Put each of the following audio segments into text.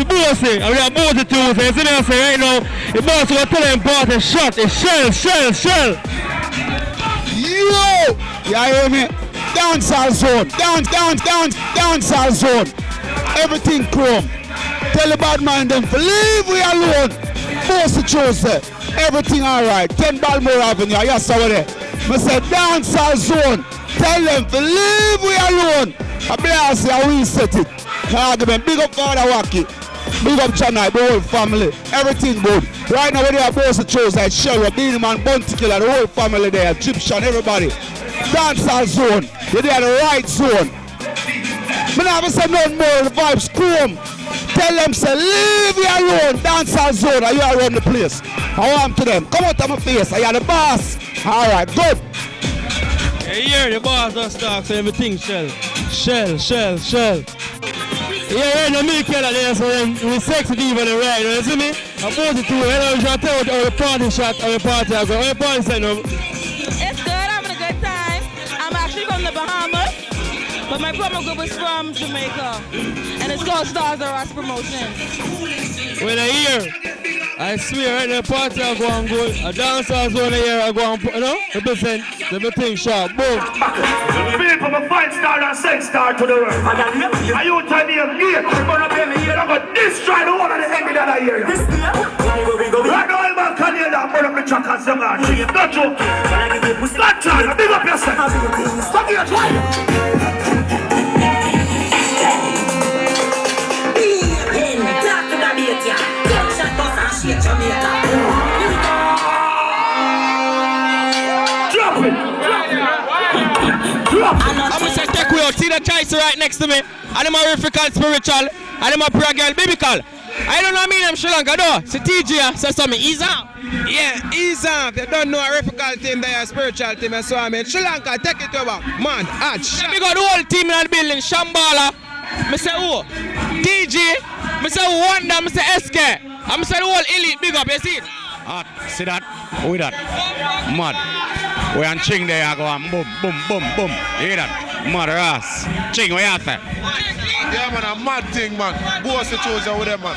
bossy. And we are bossy Tuesday. You see me say right now, the boss will tell them important shot. It's shell. Yo! You hear me? Dancehall zone. Dancehall zone. Everything chrome. Tell the bad man them to leave we alone. Bossy Tuesday. Everything alright. 10 Balmore Avenue. Yes, over there. I said dancehall zone. Tell them to leave we alone. I blast you, we set it. Argument. Big up Father Wacky. Big up Janai, the whole family. Everything good. Right now, we have Bossy Tuesday, Sherry, Beanie Man, Bounty Killer, the whole family there, Egyptian, everybody. Dancehall zone. You're there, the right zone. I never said nothing more. The vibes chrome. Tell them, say, leave me alone. Dancehall zone. Are you around the place? I want to them. Come out of my face. I am the boss. All right, good. Hey, here the boss just talk, so everything shell. Yeah, no me killer there, so then we sexy even the right. You see me? I'm Bossy too. You know, you tell what our party shot, our party I go. Our party set up. It's good, I'm having a good time. I'm actually from the Bahamas, but my promo group is from Jamaica. And it's called Stars of Ross Promotions. When I hear, I swear right now, party I go and good. A dancehall zone here I go and put, you know, represent everything sharp. Boom. From a 5-star and 6-star to the world. Are you telling me here? You're going to pay me here. I'm going to destroy the one of the enemy that I hear. Right now, I'm going to come here and put up the track and sing out. Don't joke. Start trying. Big up yourself. Stop here, try. Drop it. I'm going to say take we out. See the choice right next to me. And I'm a rifical spiritual. And I'm a prayer girl biblical. I don't know me in Sri Lanka though. So TJ says something. Ease up. Yeah, ease up. You don't know a rifical team, they are a spiritual team. So I mean, Sri Lanka, take it over. Man, Arch. We got the whole team in the building. Shambhala. I say who? TJ. I say Wanda. I say SK. I say the whole elite big up. You see it? See that? Who that? Mud. We and Ching there, I go and boom. You hear that? Mud ass. Ching, what you say? Yeah, man, a mad thing, man. Bossy Tuesday with them, man.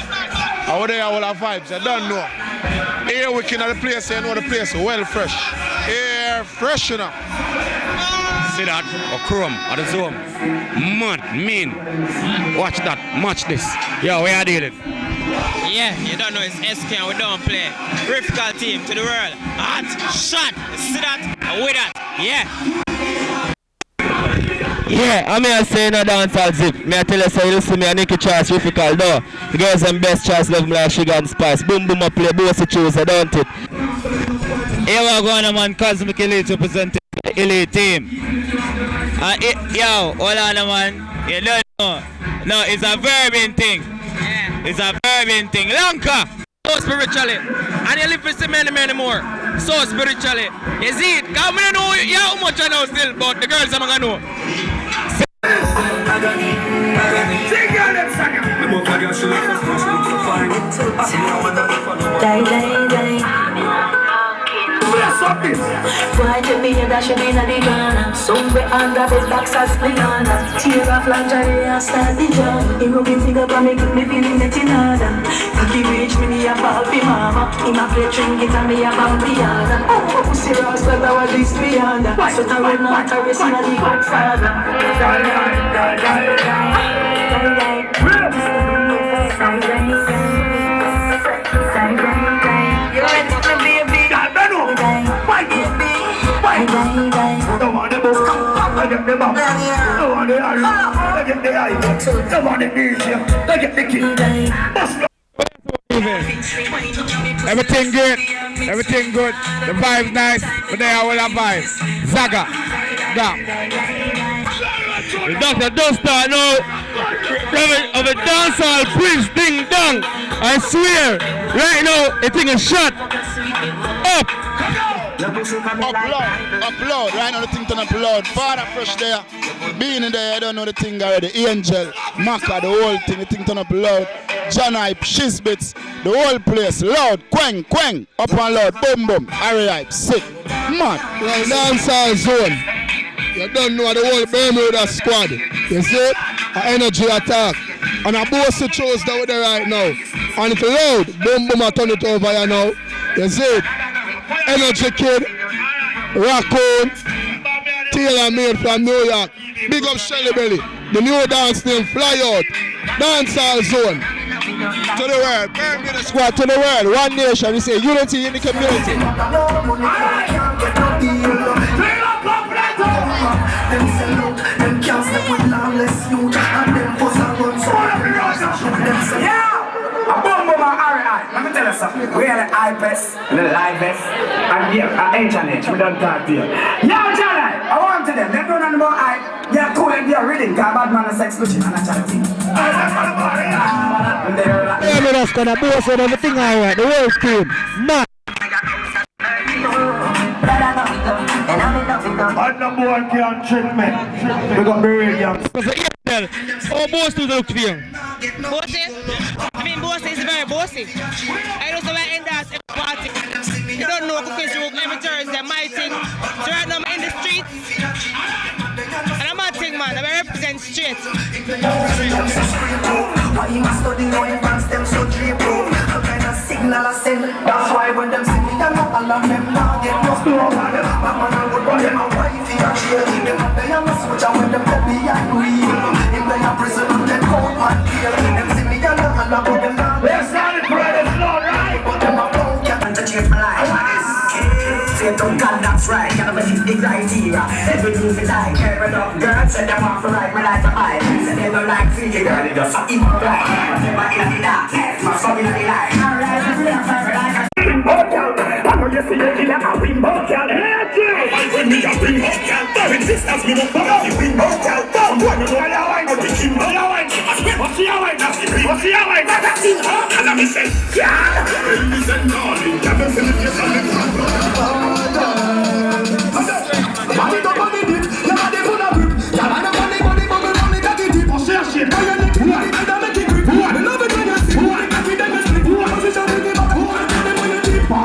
Over there, all our vibes, I don't know. Here we can at the place, you know the place, well fresh. Air fresh, you know. See that? Or chrome, or the zone. Mud, mean. Watch that, match this. Yo, where are you dealing? Yeah, you don't know it's SK and we don't play. Rifical team to the world. Hot, shot. You see that? With that. Yeah. Yeah, I'm here saying a dancehall zip. Me I tell you, so you see me a Nicky Charles Rifical though. The girls and best Charles love me like sugar and spice. Boom boom I play Bossy Tuesday, don't it? Here we go on, man. Cosmic Elite representing the Elite team. Yo, hold on, man. You don't know. No, it's a verbing thing. Yeah. It's a verbing thing. Lanka! So spiritually. And you live with see many more. So spiritually. You see it? Because I don't know how much I know still, but the girls I'm going to know. Why tell me that she been a the Ghana? Somewhere under the box as Rihanna. Tear off lingerie and start the journey. He rubbing finger but me keep me feeling it in order. Cocky reach me a ball for mama. He ma play trinket and me a ball piano. Oh, pussy rocks like I was this beyond. So I will not caress in a the Godfather. Don't want the bus, I get the bump. Don't want the eye, I get the eye. Don't want the DJ, I get the key. Everything good. Everything good. The vibe's nice, but they are all a vibe. Zaga. Down. The doctor does start now. Of a dancehall Prince Ding Dong. I swear, right now, the thing is shot. Up. Upload, right now the thing to upload. Father fresh there, being in there, I don't know the thing already. Angel, Maka, the whole thing, the thing to upload. John Hype, Shizbits, the whole place, loud, quang, up and loud, boom, Harry Hype, sick, man. Well, dancehall zone. You don't know the whole Bermuda squad. You see it? An energy attack. And a bossy chose that with there right now. And it's loud. Boom boom, I turn it over here now. You see it? Energy Kid, Raccoon, Taylor made from New York. Big up Shelly Belly. The new dance name, Fly Out. Dancehall Zone. To the world. Bermuda Squad to the world. One nation. We say unity in the community. Yeah! A boom boom alright. Let me tell you something. We are the IPS, the livest, and here at internet. We don't talk to you. Yo, Johnny! I want to them. They don't know about I. They're cool and they're reading. Because bad man is sex pushing and a chatting. Yeah, that's gonna boss and everything alright. The whole team. Man. And number one can't trick me. We got buried young. Oh, boss to look for you. Bossy? I mean, bossy is very bossy. I know some end us every party. You don't know cookies room every Thursday, my thing. So right now I'm in the streets. And I'm a thing, man. I represent straight. Why you must study how you advance them so dream proof? What kind of signal I send? That's why when them see me, I'm not along them now. Get no slow. My man, I would run them a wifey and jail. Them up there, I'm a switch and when them let me and real. In the prison, them cold man kill. Them see me, I'm not along them now. Let's start it, brother. It's not right. But them a punk, can't change my life. Say don't God, that's right. Can't ever see the criteria. Every move is I care enough. Girls said they want to ride my life to high. Said they don't like freaky girl, they just a evil guy. Never in the dark, my son in the light. Alright, I'm like a I know you see you kill a wimbo girl. When me a wimbo girl, for existence me no fuck you wimbo girl. One no know your wine, but the kimbo your wine. What's your wine? What's your wine? That's it. And I me say, yeah. Listen, darling, can't you feel it? Body don't body deep, your body full of grip. Your body bubble, got it deep. Cherche it. Why you lick it? Why you make it grip? Why you love it when you sing? Why you make it then you slip? Why you position with it? Why you tell them when you deep? Boy,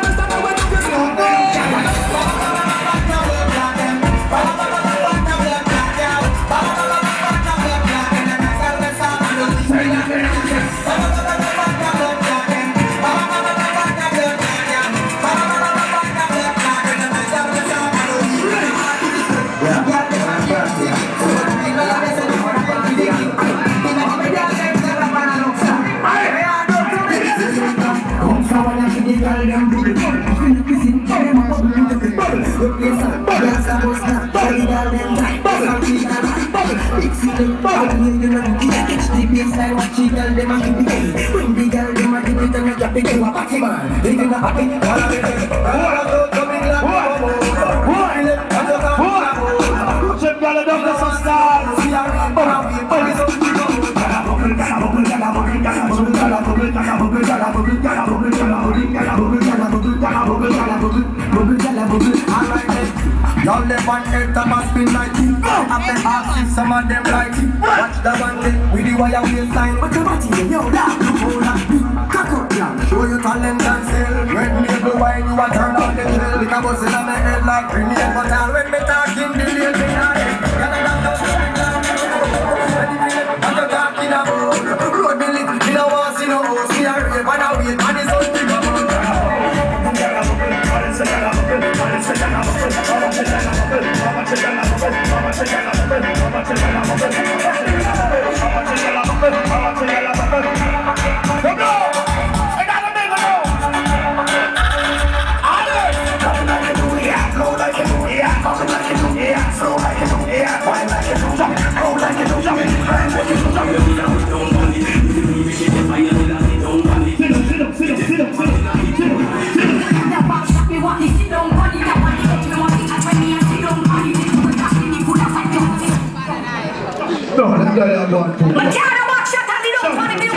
Mr. Man, when you kiss me. Y'all them one head to must spin like it. After half if some of them like it. Watch the one thing with the wire waistline. But your body, yo, that hold that beat. Cock up, yeah. Show your talent and skill. Red label wine, you a turn on the drill. Like a buzz in my head like premium. But all when me talking, the real thing I head. I'm the talking about. Road me lit, me no want see no host. Me a rave and a wait, man is on the go. But can't watch that and you don't want to be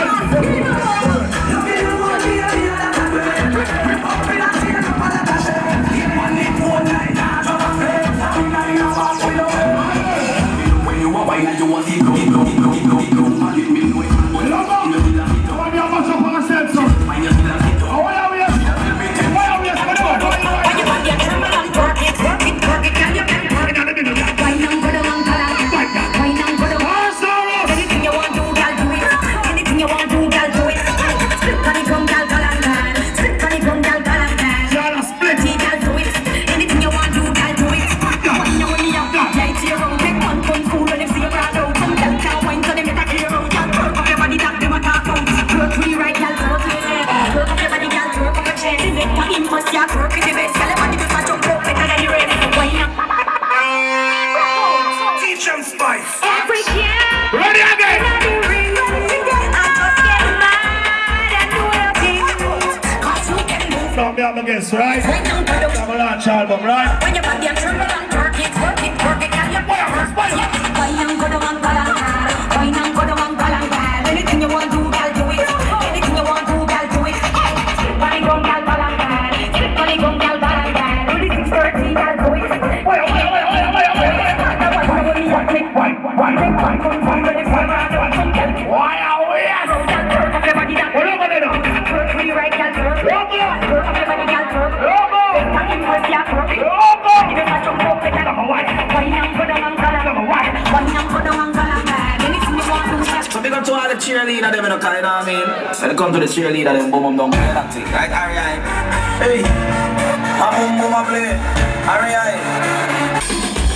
when you want wine, you want to go. Anything you want to do, girl, do Ready again. Now me have a guess, right? I'm a launch album, right? When your body and turn around, work it, and you anything you want to do, girl, do it. Anything you want to do, girl, do it. Money gon' girl, balangan. Money gon' girl, balangan. Only 6:30, girl, do it. Why are we at? What over there now? So big up to all the cheerleader, them in the car, you know what I mean? When it come to the cheerleader, them boom boom don't play that thing, right? Alright. Hey, a boom boom a play. Alright.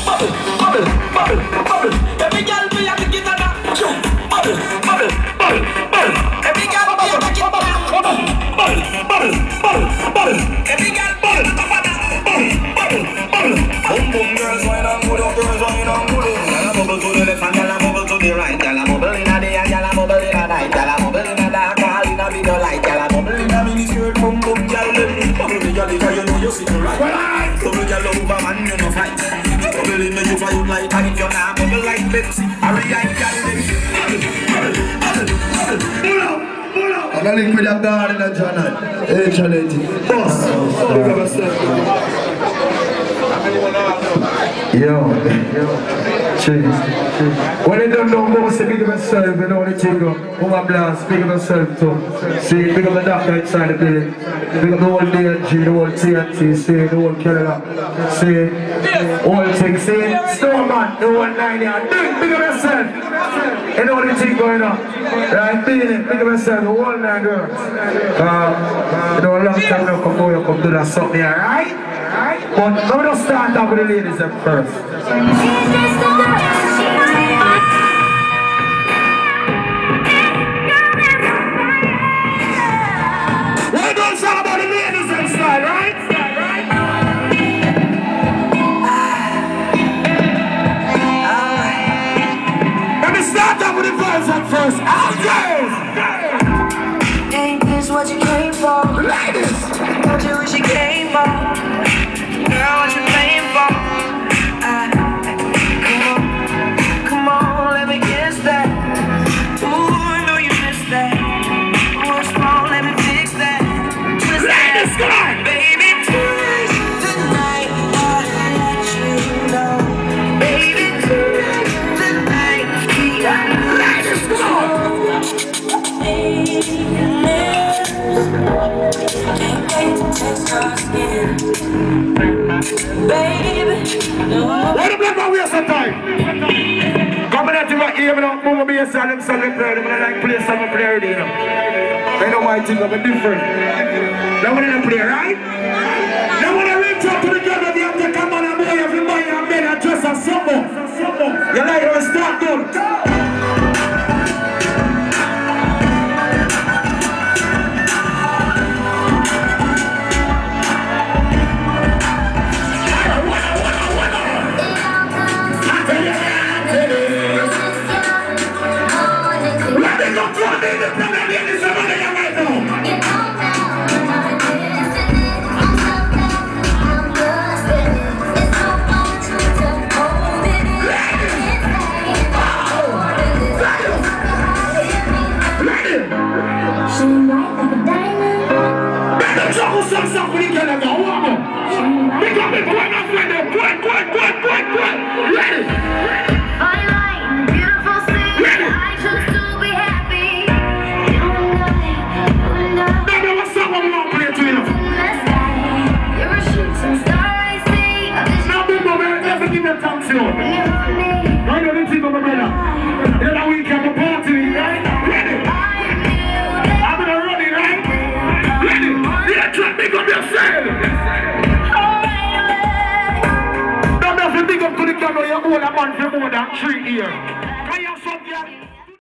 Bubble, bubble, bubble, bubble. Every girl be a big guitar. Bubble, bubble, bubble, bubble. Every girl be a big guitar. Bubble, bubble, bubble, bubble, bubble. Every girl bubble, bubble, bubble, bubble, bubble. Boom boom girls, wine on good, girls wine on good. Gyal a bubble to the left and gyal a bubble to the right. Gyal a bubble in a day and gyal a bubble in a night. Gyal a bubble in a dark hall in a video light. Gyal a bubble in a mini skirt, boom boom gyal. Bubble me gyal because you know you sit right. Bubble gyal over man you no fight. Bubble in the you for you like and if you not bubble like Pepsi. Alright gyal. Pull up, pull up. I'm gonna link with your guard in the channel. Hey Charlotte, boss. Yo, cheese. When they don't know more, say big of myself, they know the jingle. Who I blast, big of myself too. See, big of the doctor inside the building. Big of the whole DNG, the whole TNT, see, the whole Canada. See, all things, see, Snowman, the whole 9 yard. Big of myself. You know the thing going on. Right, big of myself, the whole 9 girls. You know, a long time now come over, come do that something here, right? But I'm going to start off with the ladies up first. We're going to talk about the ladies inside, right? Let me start off with the girls up first. Ain't this what you came for? Ladies! Don't you wish you came for? Girl, what you playing for? Come on, let me kiss that. Ooh, I know you missed that. What's wrong? Let me fix that. Twist that, baby. Tonight, I'll let you know. Baby, tonight, let's go. Can't wait to taste your skin. Baby, no. What the black man waste some time? Coming at you right here, I don't move me a song, I'm selling play, I'm like play some play already, you know. They know my thing, I'm different. Now when they play, right? Now when I reach out to the girl, they have to come on and boy, everybody and men and dress a summer. You like to start good. Don't have to big up to the camera, you're more than 3 years. Can you have some,